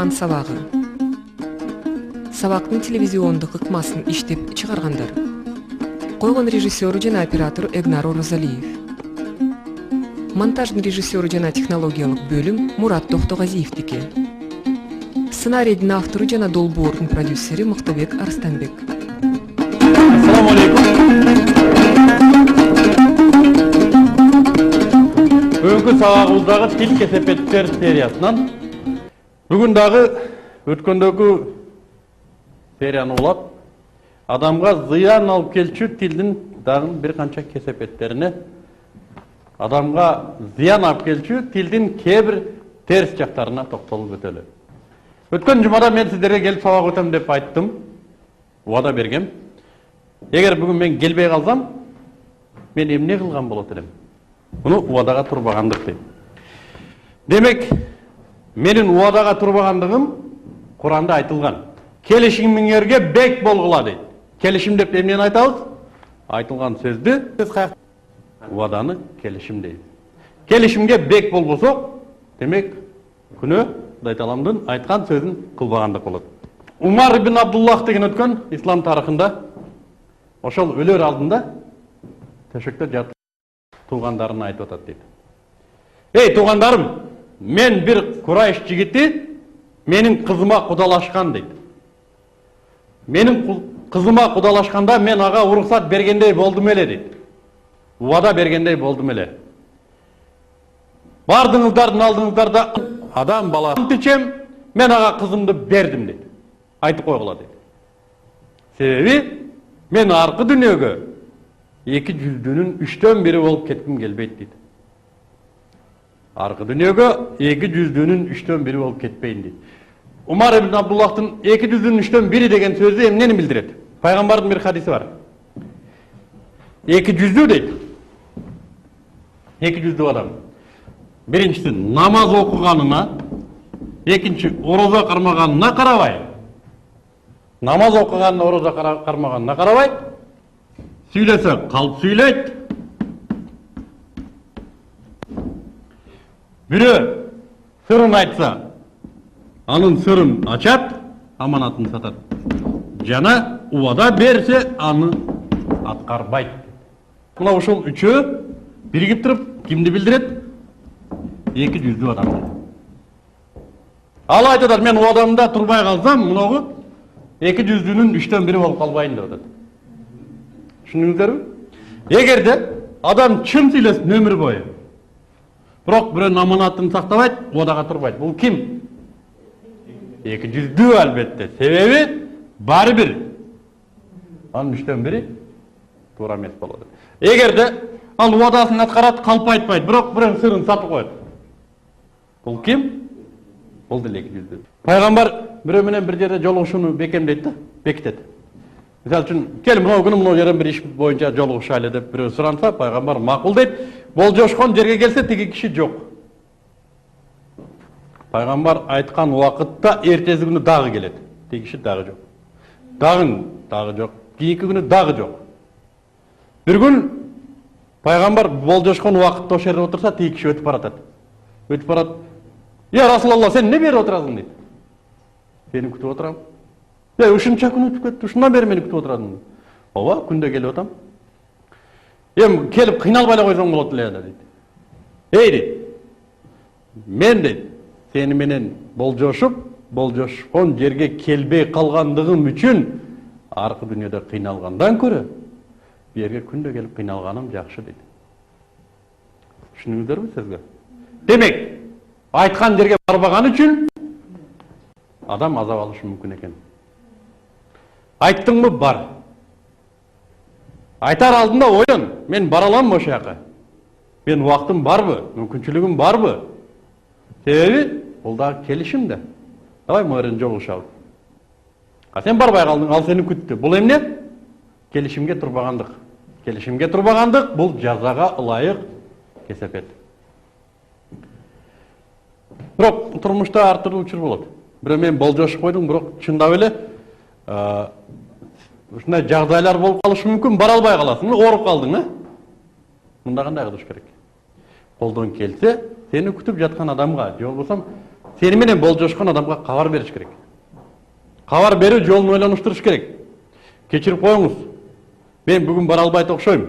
Роман сабагы. Сабактын телевизиондук ыкмасын иштеп чыгаргандар. Койгон режиссеру жана оператору Эгнар Оразалиев. Монтаждын режиссеру жана технологиялык бөлүм Мурат Токтогазиевдики. Сценарийдин автору жана долбоордун продюсери Мыктыбек Арстанбек. Assalamu alaikum. Бүгүнкү сабагыбыздагы тил кесепеттер сериясынан бүгүн дагы өткөндөгү серияны улап адамга зыян алып келчү тилдин дагы бир канча кесепеттерине адамга зыян алып келчү тилдин кээ бир терс жактарына токтолуп өтөлү. Өткөн жумада мен сиздерге келип сабак өтөм деп айттым. Убада бергем. Эгер бүгүн мен келбей калсам, мен эмне кылган болот элем? Муну убадага турбагандык дейт. Демек, менин убадага турбагандыгым Куранда айтылган. Келишимиңерге бек болгула дейт. Келишим деп эмнени айтабыз? Айтылган сөздү убаданы келишим дейт. Келишимге бек болбосок, демек күнөө Кудай Тааламдын айткан сөзүн кылбагандык болот. Умар ибн Абдуллах деген өткөн ислам тарыхында ошол өлөр алдында төшөктө жатып туугандарын айтып атат дейт. Эй туугандарым, мен бир Курайш жигити менин кызыма кудалашкан дейт. Менин кызыма кудалашканда мен ага уруксат бергендей болдум эле дейт. Убада бергендей болдум эле. Бардыңыздардын алдыңыздарда адам баласын тичем, мен ага кызымды бердим дейт. Айтып койгула дейт. Себеби мен аркы дүнүйөгө эки жүздүүнүн 3/1 болуп кетким келбейт дейт. Аркы дүнүйөгө эки жүздүүнүн 3/1 болуп кетпейин дейт. Умар ибн Абдуллахтын эки жүздүүнүн 3/1 деген сөзү эмнени билдирет? Пайгамбардын бир хадиси бар. Эки жүздүү дейт. Эки жүздүү адам. Биринчиси намаз окуганына, экинчи орозо кармаганына карабай. Намаз окуганына, орозо кармаганына карабай, сүйлөсө калп сүйлөйт. Бирөө сырын айтса, анын сырын ачат, аманатын сатат. Жана убада берсе, аны аткарбайт. Мына ошол үчөө биригип туруп кимди билдирет? Эки жүздүү адам. Ал айтат, мен убадамда турбай калсам, муногу эки жүздүүнүн 3/1 болуп калбайын деп атат. Түшүндүңүздөрбү? Эгерде адам чын сүйлөсүн өмүр бою, бирок бирөөнүн аманатын сактабайт, убадага турбайт. Бул ким? Эки жүздүү албетте. Себеби баары бир анын 3/1 туура эмес болот. Эгерде ал убадасын аткарат, калп айтпайт, бирок бирөөнүн сырын сатып коет. Бул ким? Бул деле эки жүздүү. Пайгамбар бирөө менен бир жерде жолугушууну бекемдейт да, бекитет. Мисалы үчүн, кел мына күнү мына жерден бир иш боюнча жолугушайлы деп бирөө суранса, пайгамбар макул дейт. Болжошкон жерге келсе, тиги киши жок. Пайгамбар айткан убакытта эртеси күнү дагы келет. Тиги киши дагы жок. Дагы жок. Кийинки күнү дагы жок. Бир күн пайгамбар болжошкон убакытта ошол жерде отурса, тиги киши өтүп баратат. Өтүп барат. Я Расулалла, сен не бери отурасың дейт. Сени күтүп отурам. Ушунча күн өтүп кетти, ушундан бери мени күтүп отурасың. Ооба, күндө келип атам. Келип кыйналбай эле койсоң болот эле дейт. Эй дейт. Мен дейт, сени менен болжошкон жерге келбей калгандыгым үчүн аркы дүйнөдө кыйналгандан көрө бу жерге күндө келип кыйналганым жакшы дейт. Түшүндүңүздөрбү сөзгө? Демек, айткан жерге барбаган үчүн адам азап алышы мүмкүн экен. Айттыңбы? Бар. Айтар алдында оюн, мен бара аламбы ошол жака? Мен убактым барбы? Мүмкүнчүлүгүм барбы? Себеби бул дагы келишим да. Давай могу жерден жолугушабыз. Сен барбай калдың, ал сени күттү. Бул эмне? Келишимге турбагандык. Келишимге турбагандык бул жазага ылайык кесепет. Бирок турмушта ар түрдүү учур болот. Бирөө мен болжошуп койдум, бирок чындап эле ушундай жагдайлар болуп калышы мүмкүн, бара албай каласың, ооруп калдың, Мында кандай кылыш керек? Колдон келсе, сени күтүп жаткан адамга, же болбосо сени менен болжошкон адамга кабар бериш керек. Кабар берүү жолун ойлонуштуруш керек. Кечирип коюңуз. Мен бүгүн бара албайт окшойм.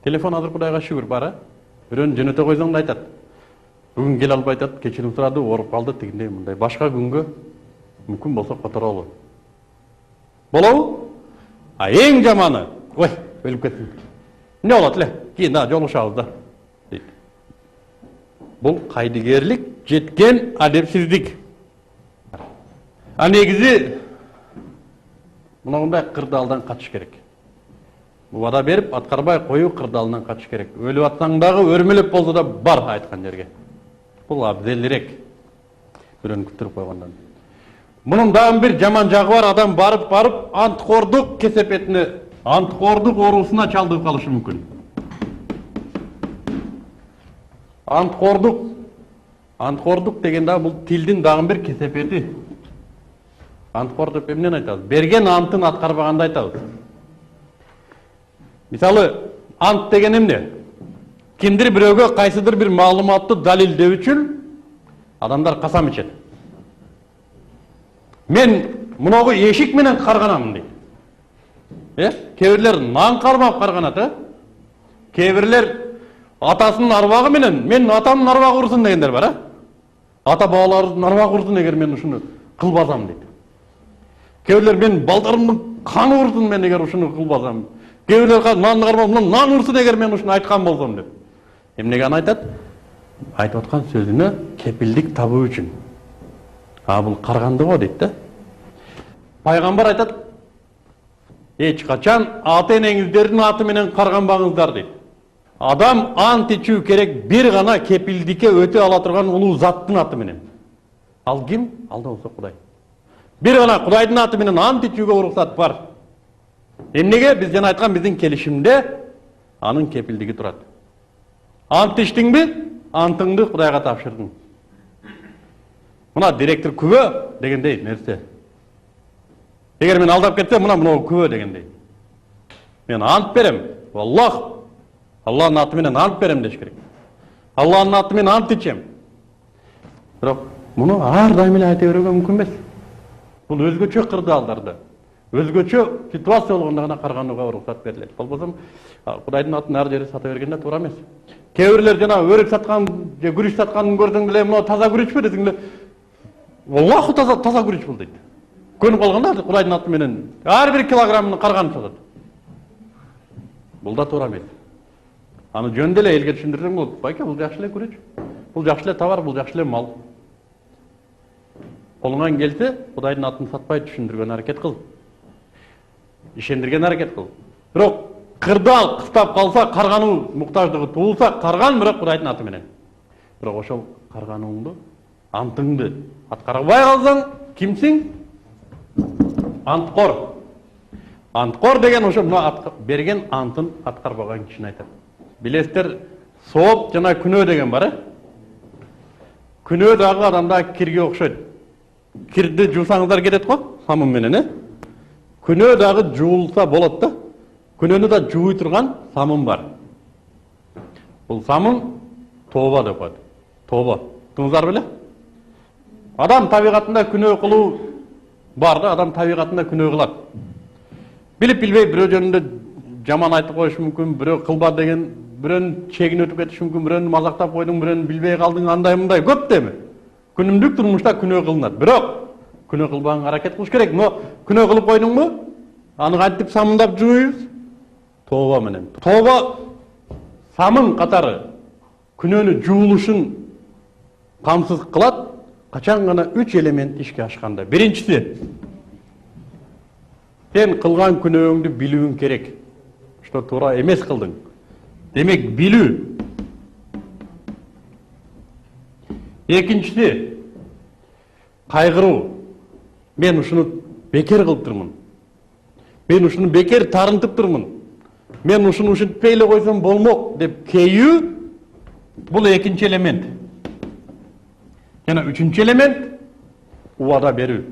Телефон азыр Кудайга шүгүр бара. Бирөөнү жөнөтө койсоң да айтат. Бүгүн келе албай атат, кечирим сурады, ооруп калды, тигиндей мындай. Башка күнгө мүмкүн болсо которолу. Болобу? А эң жаманы, ой, өлүп кеттим. Не болот эле? Кийин да жолугушабыз да. Дейт. Бул кайдыгерлик, жеткен адепсиздик. А негизи мындай кырдаалдан качыш керек. Убада берип, аткарбай коюу кырдаалынан качыш керек. Өлүп атсаң дагы өрмөлөп болсо да бар айткан жерге. Бул абзелирээк. Бирөөнү күттүрүп койгондон. Мунун дагы бир жаман жагы бар, адам барып анткордук кесепетине, анткордук оорусуна чалдыгып калышы мүмкүн. Анткордук деген дагы бул тилдин дагы бир кесепети. Анткор деп эмнени айтабыз? Берген антын аткарбаганды айтабыз. Мисалы, ант деген эмне? Кимдир бирөөгө кайсыдыр бир маалыматты далилдөө үчүн адамдар касам ичет. Мен муногу эшик менен карганамын дейт. Кээ бирлер нан кармап карганат, кээ бирлер атасынын арбагы менен мен атамдын арбагы урсун дегендер бар, ата бабаларыбыздын арбагы урсун эгер мен ушуну кылбасам дейт. Кээ бирлер мен балдарымдын каны урсун мен эгер ушуну кылбасам. Кээ бирлер нан кармап нан урсун эгер мен ушуну айткан болсом деп. Эмнеге аны айтат? Айтып аткан сөзүнө кепилдик табуу үчүн. Бул карганды го дейт да. Пайгамбар айтат: "Эч качан ата энеңиздердин аты менен карганбаңыздар" дейт. Адам ант ичүү керек бир гана кепилдикке өтө ала турган улуу заттын аты менен. Ал ким? Алда болсо Кудай. Бир гана Кудайдын аты менен ант ичүүгө уруксат бар. Эмнеге? Биз жана айткан биздин келишимде анын кепилдиги турат. Ант иштиңби? Антыңды Кудайга тапшырдың. Мына директор күбө дегендей нерсе. Эгер мен алдап кетсем, мына күбө дегендей. Мен ант берем. Аллахнын аты менен ант берем деш керек. Аллахнын аты менен ант ичем. Бирок муну ар дайым эле айта берүүгө мүмкүн эмес. Бул өзгөчө кырдаалдарда, өзгөчө ситуация болгондо гана карганууга уруксат берилет. Болбосо Кудайдын атын ар жерде сата бергенде туура эмес. Кээ бирлер жана өрүк саткан же күрүч сатканын көрсөң деле, мына таза күрүчпү десең деле, Аллаху таза күрүч бул дейт. Көнүп калганда Кудайдын аты менен ар бир килограммын карганып сатат. Бул да туура эмес. Аны жөн деле элге түшүндүрсөң болот. Байке, бул жакшы эле күрүч. Бул жакшы эле товар, бул жакшы эле мал. Колуңан келсе, Кудайдын атын сатпай түшүндүргөн аракет кыл. Ишендирген аракет кыл. Бирок кырдаал кыстап калса, каргануу муктаждыгы туулса, карган бирок Кудайдын аты менен. Бирок ошол карганууңду, антыңды аткарбай калсаң, кимсиң? Анткор. Анткор деген ошо берген антын аткарбаган кишини айтат. Билесиздер, сооп жана күнөө деген бар, Күнөө дагы адамда кирге окшойт. Кирди жуусаңыздар кетет го, самын менен, Күнөө дагы жуулса болот да. Күнөөнү да жууй турган самын бар. Бул самын тооба деп коет. Тооба. Туңуздар беле? Адам табигатында күнөө кылуу бар да, адам табигатында күнөө кылат. Билип билбей бирөө жөнүндө жаман айтып коюш мүмкүн, бирөө кылба деген, бирөөнүн чегин өтүп кетиш мүмкүн, бирөөнү мазактап койдуң, бирөөнү билбей калдың, андай мындай көп деми. Күнүмдүк турмушта күнөө кылынат. Бирок күнөө кылбаганга аракет кылыш керек. Но күнөө кылып койдуңбу? Аны кантип самындап жууйбуз? Тооба менен. Тооба самын катары күнөөнү жуулушун камсыз кылат. Качан гана 3 элемент ишке ашканда. Биринчиси, сен кылган күнөөңдү билүүң керек. Что туура эмес кылдың. Демек, билүү. Экинчиси, кайгыруу. Мен ушуну бекер кылып турмун. Мен ушуну бекер тарынтып турмун. Мен ушуну ушинтпей эле койсом болмок деп кейүү. Бул экинчи элемент. Жана үчүнчү элемент убада берүү.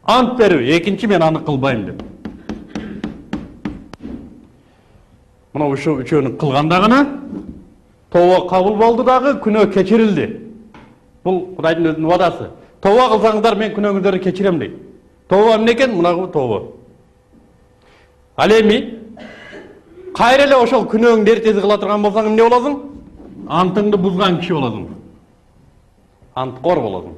Ант берүү. Экинчи мен аны кылбайм деп. Мына ушу үчөөнү кылганда гана тооба кабыл болду дагы, күнөө кечирилди. Бұл Құдайдың өзінің уадасы. Тауба қылсаңыздар, мен күнәңіздерді кешірем дейді. Тауба эмне экен? Мына тауба. Ал эми кайра эле ошол күнөөңдү эртеси кыла турган болсаң эмне болосуң? Антыңды бузган киши болосуң. Анткор болосуң.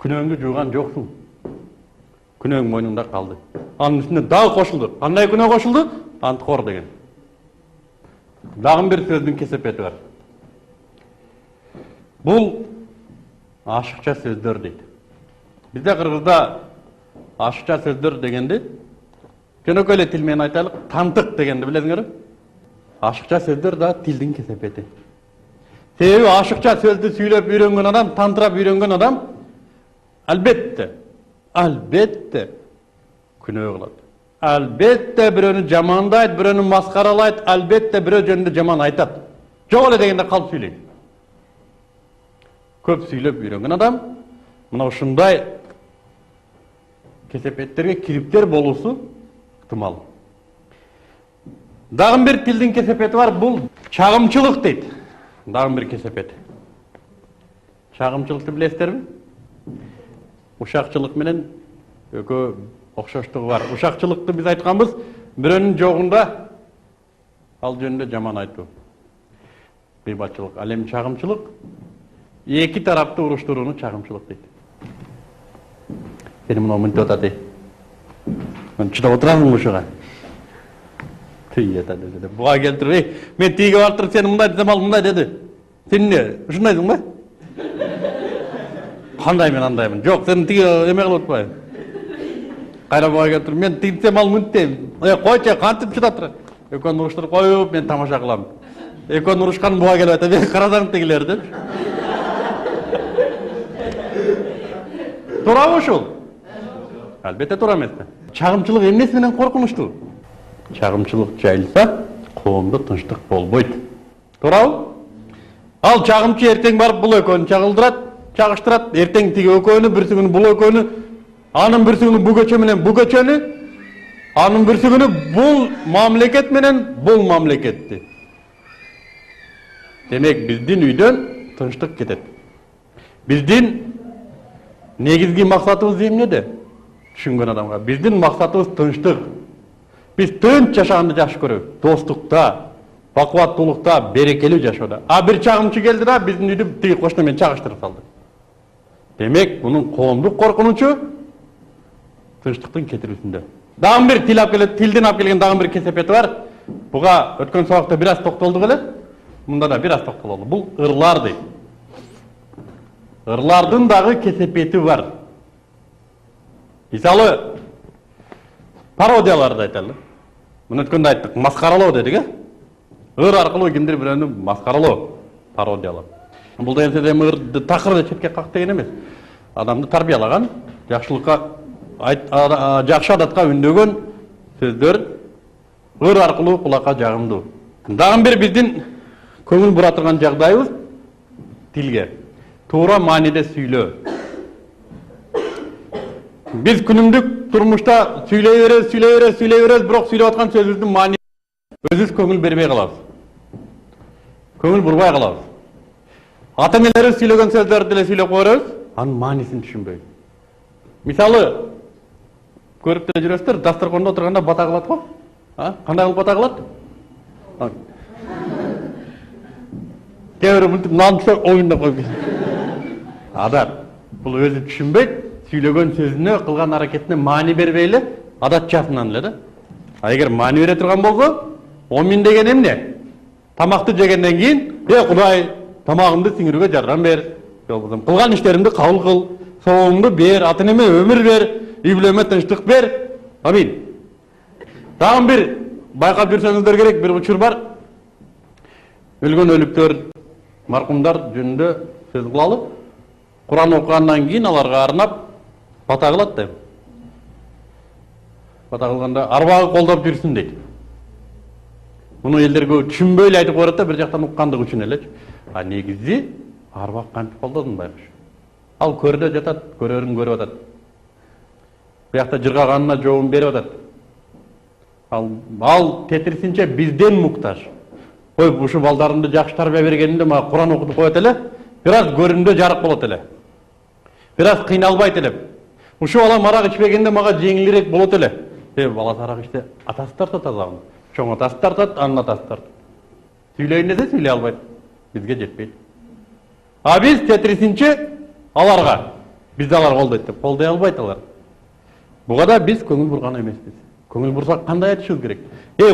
Күнөөңдү жууган жоксуң. Күнөөң мойнуңда калды. Анын үстүнө дагы кошулду. Кандай күнөө кошулду? Анткор деген. Дагы бир сөздүн кесепети бар. Бул ашыкча сөздөр дейт. Бизде Кыргызда ашыкча сөздөр дегенди жөнөкөй эле тил менен айтайлык, тантык дегенди билесиңерби? Ашыкча сөздөр да тилдин кесепети. Себеби ашыкча сөздү сүйлөп үйрөнгөн адам, тантырап үйрөнгөн адам албетте күнөө кылат. Албетте бирөөнү жамандайт, бирөөнү маскаралайт, албетте бирөө жөнүндө жаман айтат. Жок эле дегенде калп сүйлөйт. Көп сүйлөп үйрөнгөн адам мына ушундай кесепеттерге кириптер болуусу ыктымал. Дагы бир тилдин кесепети бар, бул чагымчылык дейт. Дагы бир кесепет. Чагымчылыкты билесиздерби? Ушакчылык менен экөө окшоштугу бар. Ушакчылыкты биз айтканбыз, бирөөнүн жогунда ал жөнүндө жаман айтуу. Бейбатчылык. Ал эми чагымчылык эки тарапты уруштурууну чагымчылык дейт. Сени мына мынтип атат. Чыдап отурасың ушуга. Тыйята деди. Буга келтирип, мен тиге барып туруп сени мындай десем ал мындай деди. Сен эмне? Ушундайсың ба? Кандай мен андаймын? Жок, сен тиге эме кылып атпайбы? Кайра буга келтирип, мен тиге десем ал мынтип. Койчу, кантип чыдап тура. Экөөнү уруштуруп коюп, мен тамаша кылам. Экөөнү урушкан буга келип атат. Мен карасаң тигилер деп. Туурабы ушул? Албетте туура эмеспи. Чагымчылык эмнеси менен коркунучтуу? Чагымчылык жайылса, коомдо тынчтык болбойт. Туурабы? Ал чагымчы эртең барып бул экөөнү чагылдырат, чагыштырат, эртең тиги экөөнү, бирси күнү бул экөөнү, анын бирси күнү бул көчө менен бул көчөнү, анын бирси күнү бул мамлекет менен бул мамлекетти. Демек биздин үйдөн тынчтык кетет. Биздин негизги максатыбыз эмнеде? Түшүнгөн адамга. Биздин максатыбыз тынчтык. Биз тынч жашаганды жакшы көрөбүз. Достукта, бакубаттуулукта, берекелүү жашоодо. А бир чагымчы келди да биздин үйдү тиги кошуна менен чагыштырып салды. Демек, мунун коомдук коркунучу тынчтыктын кетирүүсүндө. Дагы бир тилдин алып келген дагы бир кесепети бар. Буга өткөн сабакта бир аз токтолдук эле. Мында да бир аз токтололу. Бул ырлар дейт. Ырлардын дагы кесепети бар. Мисалы, пародияларды айталы. Мына өткөндө айттык, маскаралоо дедик, э? Ыр аркылуу кимдир бирөөнү маскаралоо, пародиялоо. Бул деген сөз эми ырды такыр четке как деген эмес. Адамды тарбиялаган, жакшылыкка жакшы адатка үндөгөн сөздөр ыр аркылуу кулакка жагымдуу. Дагы бир биздин көңүл бура турган жагдайыбыз тилге. Туура мааниде сүйлөө. Биз күнүмдүк турмушта сүйлөй беребиз, бирок сүйлөп аткан сөзүбүздүн маани өзүбүз көңүл бербей калабыз. Көңүл бурбай калабыз. Ата-энелерибиз сүйлөгөн сөздөрдү деле сүйлөп кое беребиз, анын маанисин түшүнбөйбүз. Мисалы, көрүп деле жүрөсүздөр, дасторкондо отурганда бата кылат го. Кандай кылып бата кылат? Кээ бирөө мынтип нанча оюндап коюп. Адат. Бул өзү түшүнбөйт, сүйлөгөн сөзүнө, кылган аракетине маани бербей эле адатчасынан эле да. А эгер маани бере турган болсо, омин деген эмне? Тамакты жегенден кийин, Кудай, тамагымды сиңирүүгө жардам бер. Кылган иштеримди кабыл кыл, соогумду бер, ата-энеме өмүр бер, үй бүлөмө тынчтык бер. Амин. Дагы бир байкап жүрсөңүздөр керек бир учур бар. Өлгөн өлүктөр, маркумдар жөнүндө сөз кылалы. Куран окугандан кийин аларга арнап бата кылат да. Бата кылганда арбагы колдоп жүрсүн дейт. Муну элдерге түшүнбөй эле айтып коет да, бир жактан уккандык үчүн элечи. А негизи арбак кантип колдодун байкуш. Ал көрдө жатат, көрөрүн көрүп атат. Биякта жыргаганына жообун берип атат. Ал тетирисинче бизден муктаж. ой ушу балдарымды жакшы тарбия бергенimде мага Куран окутуп коет эле, бир аз көрүндө жарык болот эле. Бир аз кыйналбайт элем. Ушу балам арак ичпегенде мага жеңилирээк болот эле. Баласы арак ичсе атасы тартат азабын. Чоң атасы тартат, анын атасы тартат. Сүйлөйүн десе сүйлөй албайт. Бизге жетпейт. А биз тетрисинче аларга, бизде алар колдойт деп колдой албайт алар. Буга да биз көңүл бурган эмеспиз. Көңүл бурсак кандай айтышыбыз керек?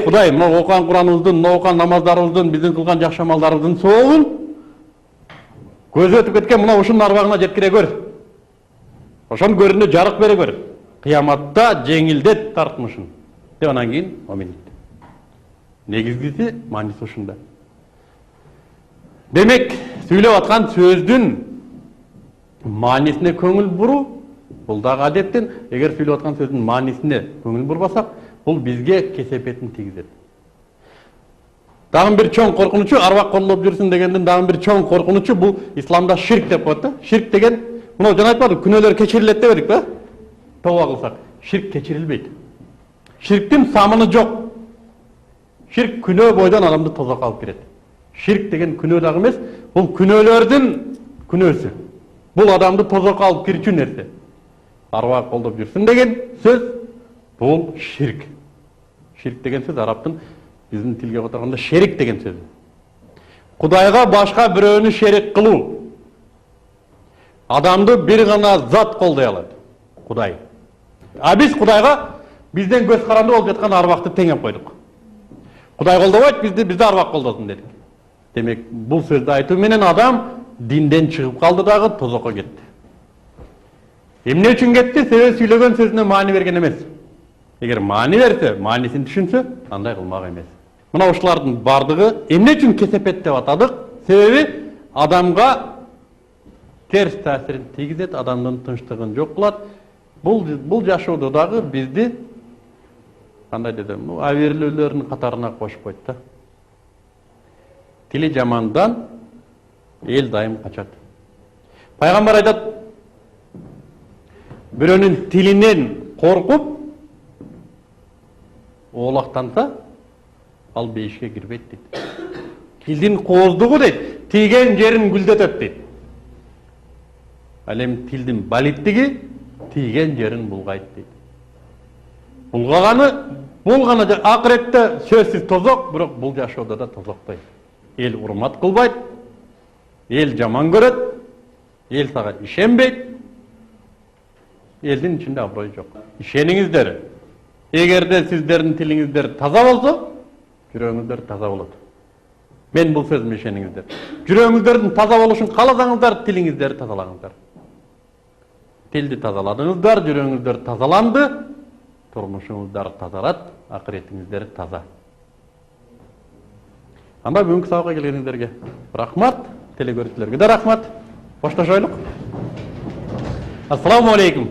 Кудай, мына окуган Кураныбыздын, мына окуган намаздарыбыздын, биздин кылган жакшы амалдарыбыздын соогун көзү өтүп кеткен мына ушунун арбагына жеткире көр. Ошонун көрүндө жарык бере көр. Кыяматта жеңилдет тартмышын. Деп анан кийин амин дейт. Негизгиси мааниси ушунда. Демек, сүйлөп аткан сөздүн маанисине көңүл буруу бул дагы адеттен, эгер сүйлөп аткан сөздүн маанисине көңүл бурбасак, бул бизге кесепетин тийгизет. Дагы бир чоң коркунучу арбак колдоп жүрсүн дегенден дагы бир чоң коркунучу бул исламда ширк деп коет да. Ширк деген, мына жана айтпадык, күнөөлөр кечирилет дебедик ба? Тооба кылсак, ширк кечирилбейт. Ширктин самыны жок. Ширк күнөө бойдон адамды тозокко алып кирет. Ширк деген күнөө дагы эмес, бул күнөөлөрдүн күнөөсү. Бул адамды тозокко алып кирчү нерсе. Арбак колдоп жүрсүн деген сөз бул ширк. Ширк деген сөз арабтын биздин тилге которгондо шерик деген сөз. Кудайга башка бирөөнү шерик кылуу. Адамды бир гана зат колдой алат. Кудай. А биз Кудайга бизден көз каранды болуп жаткан арбакты теңеп койдук. Кудай колдобойт, бизди арбак колдосун дедик. Демек, бул сөздү айтуу менен адам динден чыгып калды дагы, тозокко кетти. Эмне үчүн кетти? Себеби сүйлөгөн сөзүнө маани берген эмес. Эгер маани берсе, маанисин түшүнсө, андай кылмак эмес. Мына ушулардын бардыгы эмне үчүн кесепет деп атадык? Себеби адамга терс таасирин тийгизет, адамдын тынчтыгын жок кылат. Бул жашоодо дагы бизди кандай десем, абийирлүүлөрдүн катарына кошуп койт да. Тили жамандан эл дайым качат. Пайгамбар айтат, бирөөнүн тилинен коркуп оолактанса, ал бейишке кирбейт дейт. Тилдин кооздугу дейт, тийген жерин гүлдөтөт дейт. Ал эми тилдин балиттиги тийген жерин булгайт дейт. Булгаганы, бул гана акыретте сөзсүз тозок, бирок бул жашоодо да тозоктой. Эл урмат кылбайт, эл жаман көрөт, эл сага ишенбейт. Элдин ичинде аброй жок. Ишениңиздер. Эгерде сиздердин тилиңиздер таза болсо, жүрөгүңүздөр таза болот. Мен бул сөзүмө ишениңиздер. Жүрөгүңүздөрдүн таза болушун кааласаңыздар, тилиңиздерди тазалаңыздар. Тилди тазаладыңыздар, жүрөгүңүздөр тазаланды, турмушуңуздар тазарат, акыретиңиздер таза. Анда бүгүнкү сабакка келгениңиздерге рахмат, телекөрүүчүлөргө да рахмат. Коштошойлук. Ассаламу алейкум.